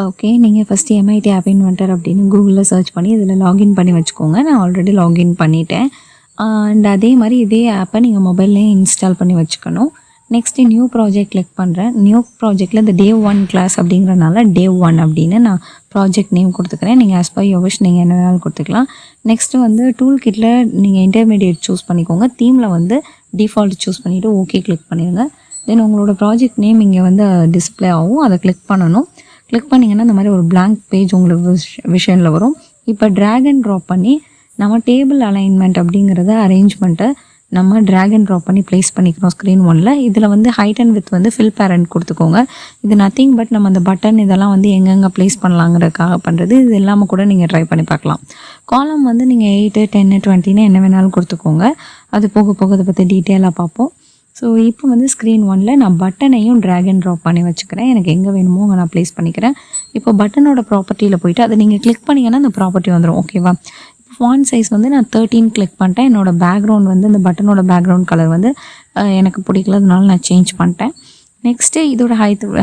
Okay. நீங்க first MIT app inventor அப்படின்னு கூகுள்ல சர்ச் பண்ணி இதில லாகின் பண்ணி வச்சுக்கோங்க. நான் ஆல்ரெடி லாகின் பண்ணிட்டேன். அண்ட் அதே மாரி இதே ஆப்பை நீங்கள் மொபைல்லேயே இன்ஸ்டால் பண்ணி வச்சுக்கணும். நெக்ஸ்ட்டு நியூ ப்ராஜெக்ட் கிளிக் பண்ணுறேன். நியூ ப்ராஜெக்ட்டில் இந்த டே 1 கிளாஸ் அப்படிங்கிறனால டே 1 அப்படின்னு நான் ப்ராஜெக்ட் நேம் கொடுத்துக்கிறேன். நீங்கள் ஆஸ் பர் யுவர் விஷ் நீங்கள் என்ன வேணாலும் கொடுத்துக்கலாம். நெக்ஸ்ட்டு வந்து டூல் கிட்டில் நீங்கள் இன்டர்மீடியேட் சூஸ் பண்ணிக்கோங்க. தீமில் வந்து டிஃபால்ட் சூஸ் பண்ணிவிட்டு ஓகே கிளிக் பண்ணிடுங்க. தென் உங்களோட ப்ராஜெக்ட் நேம் இங்கே வந்து டிஸ்பிளே ஆகும். அதை கிளிக் பண்ணணும். கிளிக் பண்ணிங்கன்னா இந்த மாதிரி ஒரு blank பேஜ் உங்களுக்கு விஷனில் வரும். இப்போ ட்ராக் அண்ட் ட்ராப் பண்ணி நம்ம டேபிள் அலைன்மெண்ட் அப்படிங்கிறத அரேஞ்ச்மெண்ட்டை நம்ம ட்ராக் அண்ட் ட்ராப் பண்ணி ப்ளேஸ் பண்ணிக்கிறோம் ஸ்க்ரீன் 1ல். இதில் வந்து ஹைட் அண்ட் வித் வந்து ஃபில் பேரண்ட் கொடுத்துக்கோங்க. இது நத்திங் பட் நம்ம அந்த பட்டன் இதெல்லாம் வந்து எங்கெங்கே ப்ளேஸ் பண்ணலாங்கிறதுக்காக பண்ணுறது. இது இல்லாமல் கூட நீங்கள் ட்ரை பண்ணி பார்க்கலாம். காலம் வந்து நீங்கள் 8, 10, 20ன்னு என்ன வேணாலும் கொடுத்துக்கோங்க. அது போக போக அதை பற்றி டீட்டெயிலாக பார்ப்போம். ஸோ இப்போ வந்து ஸ்க்ரீன் 1ல் நான் பட்டனையும் ட்ராக் அண்ட் ட்ராப் பண்ணி வச்சுக்கிறேன். எனக்கு எங்கே வேணுமோ அங்கே நான் ப்ளேஸ் பண்ணிக்கிறேன். இப்போ பட்டனோட ப்ராப்பர்ட்டியில் போயிட்டு அதை நீங்கள் கிளிக் பண்ணிங்கன்னா அந்த ப்ராப்பர்ட்டி வந்துடும். ஓகேவா? இப்போ ஃபாண்ட் சைஸ் வந்து நான் 13 கிளிக் பண்ணிட்டேன். என்னோடய பேக்ரவுண்ட் வந்து இந்த பட்டனோட பேக்ரவுண்ட் கலர் வந்து எனக்கு பிடிக்கல, அதனால நான் சேஞ்ச் பண்ணிட்டேன். நெக்ஸ்ட்டு இதோட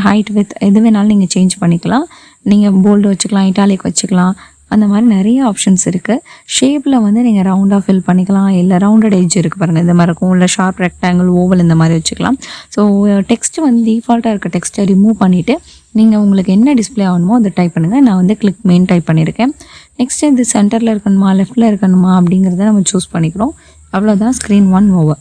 ஹைட் வித் எது வேணாலும் நீங்கள் சேஞ்ச் பண்ணிக்கலாம். நீங்கள் போல்டு வச்சுக்கலாம், இட்டாலிக் வச்சுக்கலாம், அந்த மாதிரி நிறைய ஆப்ஷன்ஸ் இருக்குது. ஷேப்பில் வந்து நீங்கள் ரவுண்டாக ஃபில் பண்ணிக்கலாம், இல்லை ரவுண்டட் எட்ஜ் இருக்குது பாருங்கள், இந்த மாதிரி இருக்கும். இல்லை ஷார்ப் ரெக்டாங்கிள், ஓவல் இந்த மாதிரி வச்சுக்கலாம். ஸோ டெக்ஸ்ட்டு வந்து டிஃபால்ட்டாக இருக்க டெக்ஸ்ட்டை ரிமூவ் பண்ணிவிட்டு நீங்கள் உங்களுக்கு என்ன டிஸ்பிளே ஆகணுமோ அதை டைப் பண்ணுங்கள். நான் வந்து கிளிக் மெயின் டைப் பண்ணியிருக்கேன். நெக்ஸ்ட்டு இது சென்டரில் இருக்கணுமா லெஃப்ட்டில் இருக்கணுமா அப்படிங்கிறத நம்ம சூஸ் பண்ணிக்கிறோம். அவ்வளோதான். Screen 1 over.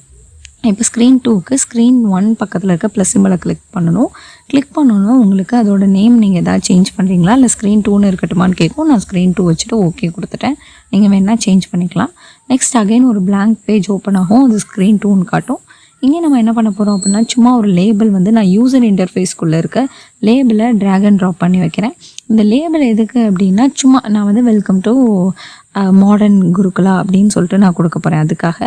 இப்போ ஸ்க்ரீன் 2க்கு ஸ்க்ரீன் 1 பக்கத்தில் இருக்க ப்ளஸ் சிம்பலை கிளிக் பண்ணணும். கிளிக் பண்ணணும் உங்களுக்கு அதோட நேம் நீங்கள் எதாவது சேஞ்ச் பண்ணுறீங்களா இல்லை ஸ்க்ரீன் 2ன்னு இருக்கட்டுமான்னு கேட்கும். நான் ஸ்க்ரீன் 2 வச்சுட்டு ஓகே கொடுத்துட்டேன். நீங்கள் வேணால் சேஞ்ச் பண்ணிக்கலாம். நெக்ஸ்ட் அகைன் ஒரு blank பேஜ் ஓப்பன் ஆகும். அது ஸ்க்ரீன் 2ன்னு காட்டும். இங்கே நம்ம என்ன பண்ண போகிறோம் அப்படின்னா சும்மா ஒரு லேபிள் வந்து நான் யூசர் இன்டர்ஃபேஸ்க்குள்ளே இருக்க லேபிளை ட்ராக் அண்ட் ட்ராப் பண்ணி வைக்கிறேன். இந்த லேபிள் எதுக்கு அப்படின்னா சும்மா நான் வந்து வெல்கம் டு மாடர்ன் குருகுலா அப்படின்னு சொல்லிட்டு நான் கொடுக்க போகிறேன். அதுக்காக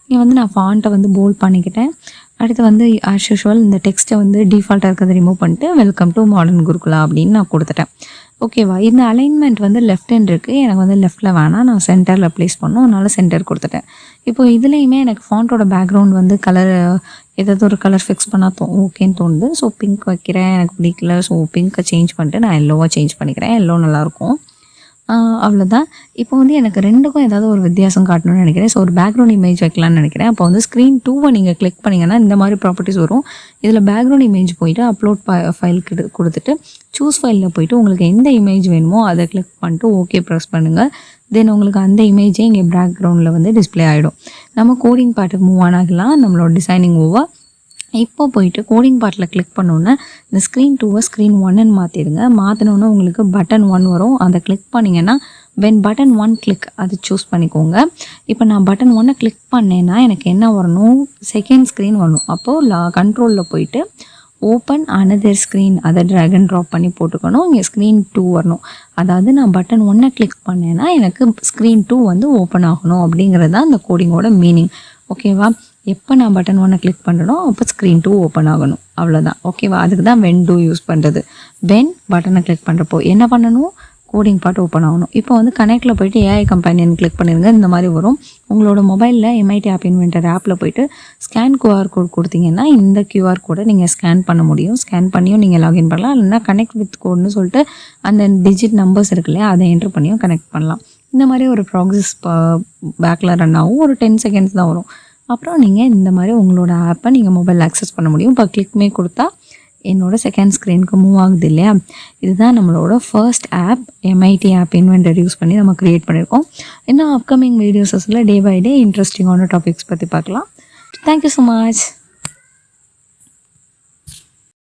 இங்கே வந்து நான் ஃபாண்ட்டை வந்து போல்ட் பண்ணிக்கிட்டேன். அடுத்து வந்து ஆஸ் யூஷுவல் இந்த டெக்ஸ்ட்டை வந்து டிஃபால்ட்டாக இருக்கிறத ரிமூவ் பண்ணிட்டு வெல்கம் டு மாடர்ன் குருகுலா அப்படின்னு நான் கொடுத்துட்டேன். ஓகேவா? இந்த அலைன்மெண்ட் வந்து லெஃப்ட் ஹேண்ட் இருக்குது. எனக்கு வந்து லெஃப்ட்டில் வேணாம், நான் சென்டரில் ப்ளேஸ் பண்ணணும், அதனால் சென்டர் கொடுத்துட்டேன். இப்போ இதுலேயுமே எனக்கு ஃபாண்ட்டோட பேக்ரவுண்ட் வந்து கலர் ஏதாவது ஒரு கலர் ஃபிக்ஸ் பண்ணால் ஓகேன்னு தோணுது. ஸோ பிங்க் வைக்கிறேன், எனக்கு பிடிக்கல. ஸோ பிங்க்கை சேஞ்ச் பண்ணிட்டு நான் எல்லோவாக சேஞ்ச் பண்ணிக்கிறேன். எல்லோ நல்லாயிருக்கும். அவ்வளோதான். இப்போ வந்து எனக்கு ரெண்டுக்கும் ஏதாவது ஒரு வித்தியாசம் காட்டணும்னு நினைக்கிறேன். ஸோ ஒரு பேக்ரவுண்ட் இமேஜ் வைக்கலான்னு நினைக்கிறேன். அப்போ வந்து ஸ்க்ரீன் 2வை நீங்கள் கிளிக் பண்ணிங்கன்னா இந்த மாதிரி ப்ராப்பர்ட்டிஸ் வரும். இதில் பேக்ரவுண்ட் இமேஜ் போயிட்டு அப்லோட் ஃபைலுக்கு கொடுத்துட்டு சூஸ் ஃபைலில் போயிட்டு உங்களுக்கு எந்த இமேஜ் வேணுமோ அதை கிளிக் பண்ணிட்டு ஓகே ப்ரெஸ் பண்ணுங்கள். தென் உங்களுக்கு அந்த இமேஜே இங்கே பேக்ரவுண்டில் வந்து டிஸ்பிளே ஆகிடும். நம்ம கோடிங் பார்ட்டுக்கு மூவ் ஆகலாம். நம்மளோட டிசைனிங் ஓவர். இப்போ போயிட்டு கோடிங் பார்ட்டில் கிளிக் பண்ணோன்னே இந்த ஸ்க்ரீன் 2வை ஸ்க்ரீன் 1ன்னு மாற்றிடுங்க. மாற்றினோன்னே உங்களுக்கு பட்டன் 1 வரும். அதை கிளிக் பண்ணிங்கன்னா வென் பட்டன் 1 கிளிக் அது சூஸ் பண்ணிக்கோங்க. இப்போ நான் பட்டன் 1 கிளிக் பண்ணேன்னா எனக்கு என்ன வரணும், செகண்ட் ஸ்க்ரீன் வரணும். அப்போது கண்ட்ரோலில் போயிட்டு ஓப்பன் அனதர் ஸ்க்ரீன் அதை ட்ராக் அண்ட் ட்ராப் பண்ணி போட்டுக்கணும். இங்கே ஸ்க்ரீன் 2 வரணும். அதாவது நான் பட்டன் 1 கிளிக் பண்ணேன்னா எனக்கு ஸ்க்ரீன் 2 வந்து ஓப்பன் ஆகணும் அப்படிங்கிறது தான் அந்த கோடிங்கோட மீனிங். ஓகேவா? எப்போ நான் பட்டன் 1 கிளிக் பண்ணுறனோ அப்போ ஸ்க்ரீன் 2 ஓப்பன் ஆகணும். அவ்வளோதான். ஓகேவா? அதுக்கு தான் வென் டூ யூஸ் பண்ணுறது. வென் பட்டனை கிளிக் பண்ணுறப்போ என்ன பண்ணணும், கோடிங் பார்ட் ஓப்பன் ஆகணும். இப்போ வந்து கனெக்டில் போயிட்டு ஏஐ கம்பெனியன் கிளிக் பண்ணிடுங்க. இந்த மாதிரி வரும். உங்களோட மொபைலில் எம்ஐடி ஆப் இன்வென்டர் ஆப்பில் போயிட்டு ஸ்கேன் QR கோட் கொடுத்தீங்கன்னா இந்த QR கோடை நீங்கள் ஸ்கேன் பண்ண முடியும். ஸ்கேன் பண்ணியும் நீங்கள் லாகின் பண்ணலாம். இல்லைன்னா கனெக்ட் வித் கோட்னு சொல்லிட்டு அந்த டிஜிட் நம்பர்ஸ் இருக்கு இல்லையா, அதை என்ட்ரு பண்ணியும் கனெக்ட் பண்ணலாம். இந்த மாதிரி ஒரு ப்ராக்ரஸ் பேக்கில் ரன் ஆகும். ஒரு 10 செகண்ட்ஸ் தான் வரும். அப்புறம் நீங்கள் இந்த மாதிரி உங்களோட ஆப்பை நீங்கள் மொபைலில் ஆக்சஸ் பண்ண முடியும். இப்போ கிளிக்மே கொடுத்தா என்னோடய செகண்ட் ஸ்க்ரீனுக்கு மூவ் ஆகுது இல்லையா. இதுதான் நம்மளோட first app MIT app inventor use பண்ணி நம்ம க்ரியேட் பண்ணியிருக்கோம். இன்னும் அப்கமிங் வீடியோஸில் டே பை டே இன்ட்ரெஸ்டிங்கான டாபிக்ஸ் பற்றி பார்க்கலாம். Thank you so much.